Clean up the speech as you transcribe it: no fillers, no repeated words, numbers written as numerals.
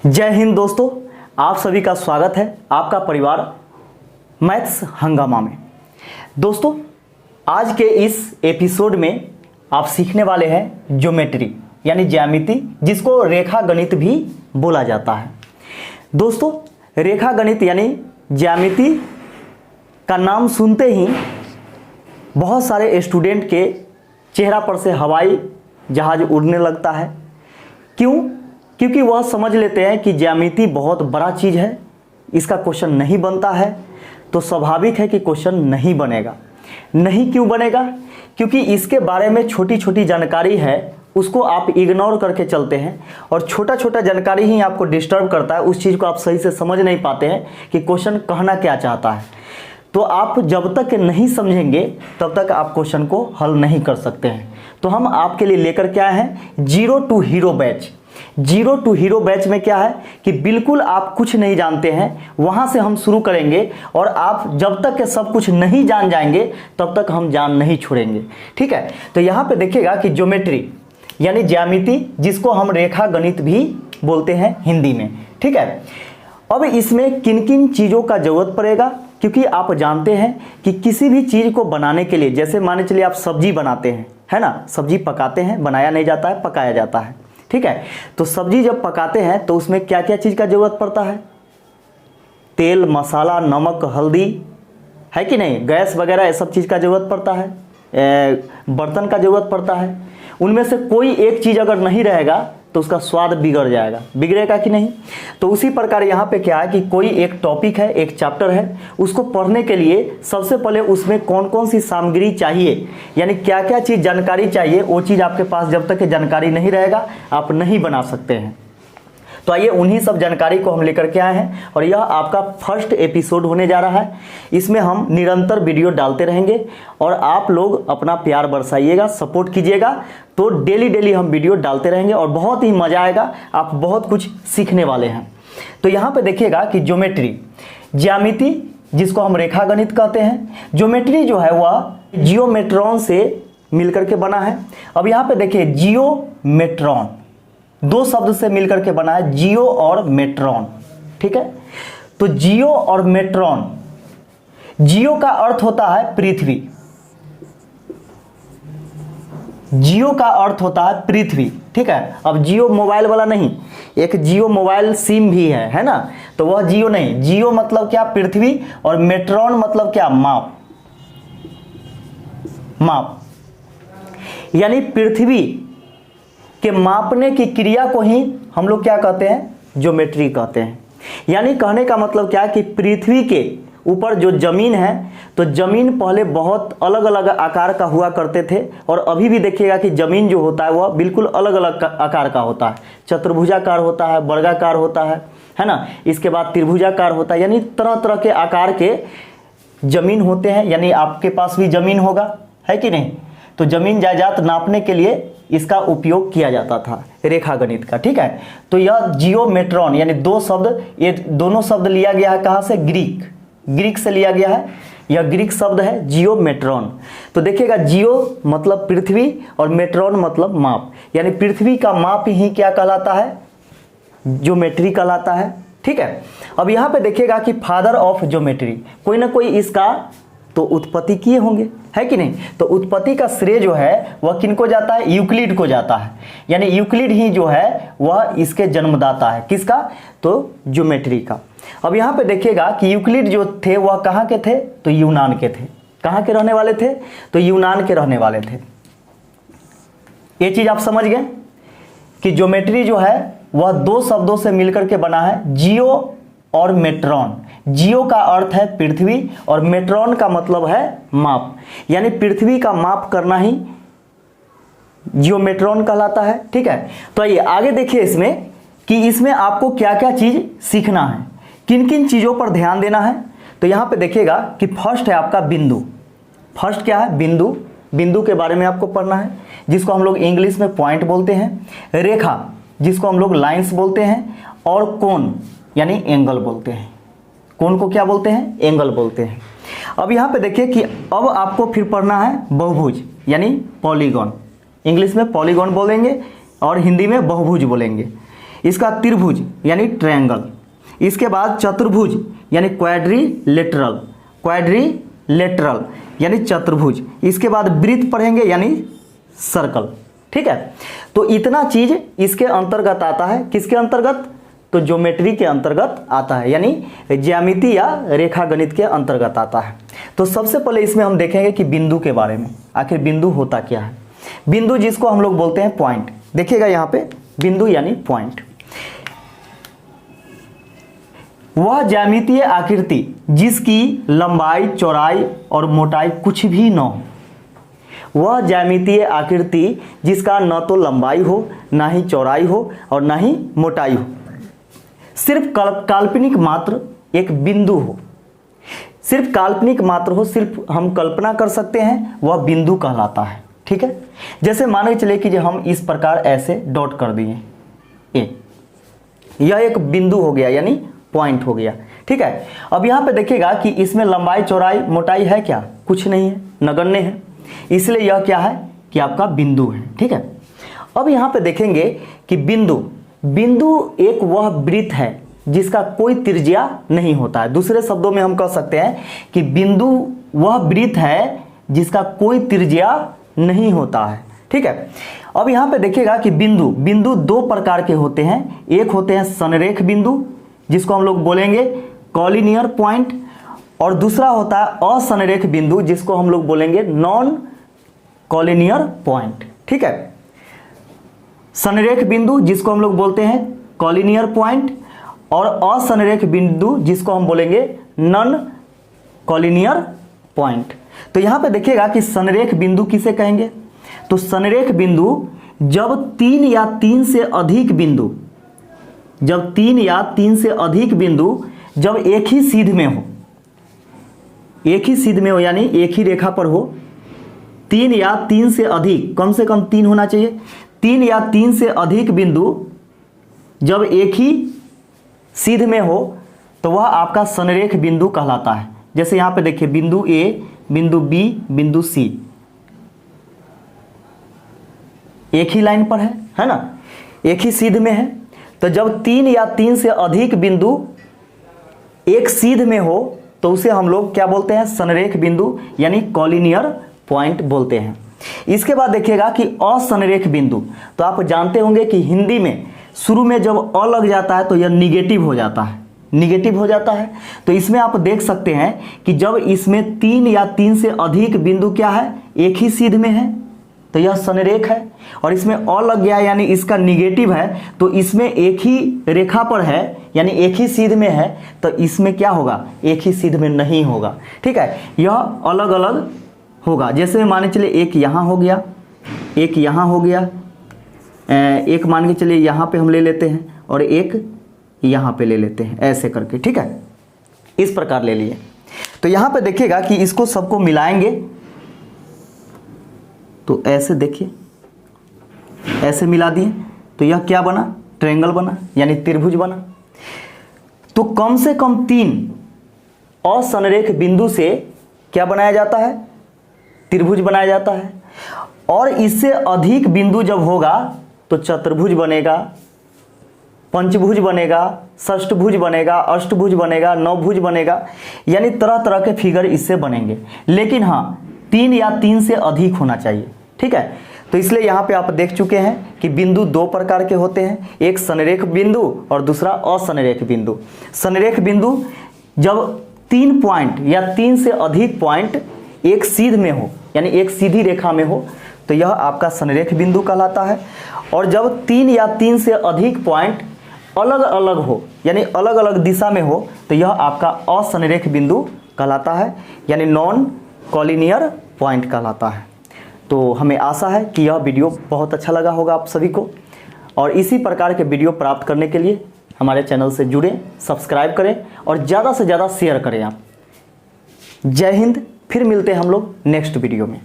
जय हिंद दोस्तों, आप सभी का स्वागत है आपका परिवार मैथ्स हंगामा में। दोस्तों, आज के इस एपिसोड में आप सीखने वाले हैं ज्योमेट्री यानी ज्यामिति, जिसको रेखा गणित भी बोला जाता है। दोस्तों, रेखा गणित यानी ज्यामिति का नाम सुनते ही बहुत सारे स्टूडेंट के चेहरा पर से हवाई जहाज उड़ने लगता है। क्यों? क्योंकि वह समझ लेते हैं कि ज्यामिति बहुत बड़ा चीज़ है, इसका क्वेश्चन नहीं बनता है, तो स्वाभाविक है कि क्वेश्चन नहीं बनेगा। नहीं क्यों बनेगा? क्योंकि इसके बारे में छोटी छोटी जानकारी है, उसको आप इग्नोर करके चलते हैं और छोटा छोटा जानकारी ही आपको डिस्टर्ब करता है। उस चीज़ को आप सही से समझ नहीं पाते हैं कि क्वेश्चन कहना क्या चाहता है। तो आप जब तक नहीं समझेंगे तब तक आप क्वेश्चन को हल नहीं कर सकते हैं। तो हम आपके लिए लेकर के आए हैं zero to hero batch. Zero to hero batch में क्या है कि बिल्कुल आप कुछ नहीं जानते हैं, वहां से हम शुरू करेंगे और आप जब तक के सब कुछ नहीं जान जाएंगे तब तक हम जान नहीं छोड़ेंगे। ठीक है, तो यहां पे देखिएगा कि ज्योमेट्री यानी ज्यामिति, जिसको हम रेखा गणित भी बोलते हैं हिंदी में। ठीक है, अब इसमें किन किन चीज़ों का जरूरत पड़ेगा, क्योंकि आप जानते हैं कि किसी भी चीज़ को बनाने के लिए, जैसे मान चलिए आप सब्जी बनाते हैं, है ना, सब्जी पकाते हैं, बनाया नहीं जाता है, पकाया जाता है। ठीक है, तो सब्जी जब पकाते हैं तो उसमें क्या क्या चीज़ का जरूरत पड़ता है? तेल, मसाला, नमक, हल्दी, है कि नहीं, गैस वगैरह ये सब चीज़ का जरूरत पड़ता है, बर्तन का जरूरत पड़ता है। उनमें से कोई एक चीज़ अगर नहीं रहेगा तो उसका स्वाद बिगड़ जाएगा, बिगड़ेगा कि नहीं? तो उसी प्रकार यहाँ पे क्या है कि कोई एक टॉपिक है, एक चैप्टर है, उसको पढ़ने के लिए सबसे पहले उसमें कौन कौन सी सामग्री चाहिए, यानी क्या क्या चीज़ जानकारी चाहिए, वो चीज़ आपके पास जब तक जानकारी नहीं रहेगा आप नहीं बना सकते हैं। तो आइए उन्हीं सब जानकारी को हम लेकर के आए हैं और यह आपका फर्स्ट एपिसोड होने जा रहा है। इसमें हम निरंतर वीडियो डालते रहेंगे और आप लोग अपना प्यार बरसाइएगा, सपोर्ट कीजिएगा। तो डेली डेली हम वीडियो डालते रहेंगे और बहुत ही मज़ा आएगा, आप बहुत कुछ सीखने वाले हैं। तो यहाँ पे देखिएगा कि ज्योमेट्री, ज्यामिति, जिसको हम रेखा गणित कहते हैं, ज्योमेट्री जो है वह जियोमेट्रॉन से मिलकर के बना है। अब यहाँ पे देखिए जियोमेट्रॉन दो शब्द से मिलकर के बना है, जियो और मेट्रॉन। ठीक है, तो जियो और मेट्रॉन, जियो का अर्थ होता है पृथ्वी, जियो का अर्थ होता है पृथ्वी। ठीक है, अब जियो मोबाइल वाला नहीं, एक जियो मोबाइल सिम भी है ना, तो वह जियो नहीं। जियो मतलब क्या? पृथ्वी। और मेट्रॉन मतलब क्या? माप, माप, यानी पृथ्वी के मापने की क्रिया को ही हम लोग क्या कहते हैं? ज्योमेट्री कहते हैं। यानी कहने का मतलब क्या है कि पृथ्वी के ऊपर जो जमीन है, तो जमीन पहले बहुत अलग अलग आकार का हुआ करते थे और अभी भी देखिएगा कि जमीन जो होता है वह बिल्कुल अलग अलग आकार का होता है। चतुर्भुजाकार होता है, वर्गाकार होता है ना, इसके बाद त्रिभुजाकार होता है, यानी तरह तरह के आकार के जमीन होते हैं। यानी आपके पास भी जमीन होगा, है कि नहीं? तो जमीन जायदाद नापने के लिए इसका उपयोग किया जाता था रेखा गणित का। ठीक है, तो यह जियोमेट्रॉन यानी दो शब्द, ये दोनों शब्द लिया गया है कहाँ से? ग्रीक से लिया गया है। यह ग्रीक शब्द है जियोमेट्रॉन। तो देखिएगा जियो मतलब पृथ्वी और मेट्रॉन मतलब माप, यानी पृथ्वी का माप ही क्या कहलाता है? ज्योमेट्री कहलाता है। ठीक है, अब यहाँ पे देखिएगा कि फादर ऑफ ज्योमेट्री, कोई ना कोई इसका तो उत्पत्ति किए होंगे, है कि नहीं? तो उत्पत्ति का श्रेय जो है वह किनको जाता है? यूक्लिड को जाता है। यानी यूक्लिड ही जो है वह इसके जन्मदाता है। किसका? तो ज्योमेट्री का। अब यहाँ पे देखिएगा कि यूक्लिड जो थे वह कहाँ के थे? तो यूनान के थे। कहाँ के रहने वाले थे? तो यूनान के रहने वाले थे। ये चीज आप समझ गए कि ज्योमेट्री जो है वह दो शब्दों से मिलकर के बना है, जियो और मेट्रॉन। जियो का अर्थ है पृथ्वी और मेट्रॉन का मतलब है माप, यानी पृथ्वी का माप करना ही जियोमेट्रॉन कहलाता है। ठीक है, तो आइए आगे देखिए इसमें कि इसमें आपको क्या क्या चीज सीखना है, किन किन चीजों पर ध्यान देना है। तो यहाँ पे देखिएगा कि फर्स्ट है आपका बिंदु। फर्स्ट क्या है? बिंदु। बिंदु के बारे में आपको पढ़ना है, जिसको हम लोग इंग्लिश में पॉइंट बोलते हैं। रेखा, जिसको हम लोग लाइंस बोलते हैं। और कोण यानी एंगल बोलते हैं। कोण को क्या बोलते हैं? एंगल बोलते हैं। अब यहाँ पे देखिए कि अब आपको फिर पढ़ना है बहुभुज यानी पॉलीगॉन। इंग्लिश में पॉलीगॉन बोलेंगे और हिंदी में बहुभुज बोलेंगे। इसका त्रिभुज यानी ट्रायंगल, इसके बाद चतुर्भुज यानी क्वाड्रिलेटरल, क्वाड्रिलेटरल यानी चतुर्भुज, इसके बाद वृत्त पढ़ेंगे यानी सर्कल। ठीक है, तो इतना चीज इसके अंतर्गत आता है। किसके अंतर्गत? तो ज्योमेट्री के अंतर्गत आता है, यानी ज्यामिति या रेखा गणित के अंतर्गत आता है। तो सबसे पहले इसमें हम देखेंगे कि बिंदु के बारे में, आखिर बिंदु होता क्या है। बिंदु जिसको हम लोग बोलते हैं पॉइंट, देखिएगा यहाँ पे बिंदु यानी पॉइंट, वह ज्यामितीय आकृति जिसकी लंबाई, चौड़ाई और मोटाई कुछ भी न हो। वह ज्यामितीय आकृति जिसका न तो लंबाई हो, ना ही चौड़ाई हो और ना ही मोटाई हो, सिर्फ काल्पनिक मात्र एक बिंदु हो, सिर्फ काल्पनिक मात्र हो, सिर्फ हम कल्पना कर सकते हैं, वह बिंदु कहलाता है। ठीक है, जैसे मान के चले कि हम इस प्रकार ऐसे डॉट कर दिए ए, यह एक बिंदु हो गया यानी पॉइंट हो गया। ठीक है, अब यहाँ पे देखिएगा कि इसमें लंबाई, चौड़ाई, मोटाई है क्या? कुछ नहीं है, नगण्य है, इसलिए यह क्या है कि आपका बिंदु है। ठीक है, अब यहाँ पे देखेंगे कि बिंदु एक वह वृत्त है जिसका कोई त्रिज्या नहीं होता है। दूसरे शब्दों में हम कह सकते हैं कि बिंदु वह वृत्त है जिसका कोई त्रिज्या नहीं होता है। ठीक है, अब यहाँ पे देखिएगा कि बिंदु दो प्रकार के होते हैं। एक होते हैं संरेख बिंदु जिसको हम लोग बोलेंगे कॉलिनियर पॉइंट, और दूसरा होता है असंरेख बिंदु जिसको हम लोग बोलेंगे नॉन कॉलिनियर पॉइंट। ठीक है, संरेख बिंदु जिसको हम लोग बोलते हैं कॉलिनियर पॉइंट, और असंरेख बिंदु जिसको हम बोलेंगे नॉन कॉलिनियर पॉइंट। तो यहां पे देखिएगा कि संरेख बिंदु किसे कहेंगे? तो संरेख बिंदु जब तीन या तीन से अधिक बिंदु, जब तीन या तीन से अधिक बिंदु जब एक ही सीध में हो, एक ही सीध में हो यानी एक ही रेखा पर हो, तीन या तीन से अधिक, कम से कम तीन होना चाहिए, तीन या तीन से अधिक बिंदु जब एक ही सीध में हो तो वह आपका संरेख बिंदु कहलाता है। जैसे यहां पे देखिए बिंदु ए, बिंदु बी, बिंदु सी एक ही लाइन पर है ना, एक ही सीध में है। तो जब तीन या तीन से अधिक बिंदु एक सीध में हो तो उसे हम लोग क्या बोलते हैं? संरेख बिंदु यानी कॉलिनियर पॉइंट बोलते हैं। इसके बाद देखिएगा कि असंरेख बिंदु, तो आप जानते होंगे कि हिंदी में शुरू में जब अ लग जाता है तो यह निगेटिव हो जाता है, निगेटिव हो जाता है। तो इसमें आप देख सकते हैं कि जब इसमें तीन या तीन से अधिक बिंदु क्या है? एक ही सीध में है, तो यह संरेख है। और इसमें अ लग गया यानी इसका निगेटिव है, तो इसमें एक ही रेखा पर है यानी एक ही सीध में है, तो इसमें क्या होगा? एक ही सीध में नहीं होगा। ठीक है, यह अलग अलग होगा। जैसे मान के चलिए एक यहाँ हो गया, एक यहाँ हो गया, एक मान के चलिए यहाँ पे हम ले लेते हैं और एक यहाँ पे ले लेते हैं, ऐसे करके। ठीक है, इस प्रकार ले लिए। तो यहाँ पे देखिएगा कि इसको सबको मिलाएंगे तो ऐसे देखिए, ऐसे मिला दिए तो यह क्या बना? ट्रायंगल बना यानी त्रिभुज बना। तो कम से कम तीन असंरेख बिंदु से क्या बनाया जाता है? त्रिभुज बनाया जाता है। और इससे अधिक बिंदु जब होगा तो चतुर्भुज बनेगा, पंचभुज बनेगा, षष्ठभुज बनेगा, अष्टभुज बनेगा, नवभुज बनेगा, यानी तरह तरह के फिगर इससे बनेंगे। लेकिन हाँ, तीन या तीन से अधिक होना चाहिए। ठीक है, तो इसलिए यहाँ पे आप देख चुके हैं कि बिंदु दो प्रकार के होते हैं, एक संरेख बिंदु और दूसरा असंरेख बिंदु। संरेख बिंदु जब तीन पॉइंट या तीन से अधिक पॉइंट एक सीध में हो यानी एक सीधी रेखा में हो तो यह आपका संरेख बिंदु कहलाता है। और जब तीन या तीन से अधिक पॉइंट अलग अलग हो यानी अलग अलग दिशा में हो तो यह आपका असंरेख बिंदु कहलाता है यानी नॉन कॉलिनियर पॉइंट कहलाता है। तो हमें आशा है कि यह वीडियो बहुत अच्छा लगा होगा आप सभी को, और इसी प्रकार के वीडियो प्राप्त करने के लिए हमारे चैनल से जुड़ें, सब्सक्राइब करें और ज़्यादा से ज़्यादा शेयर करें आप। जय हिंद, फिर मिलते हैं हम लोग नेक्स्ट वीडियो में।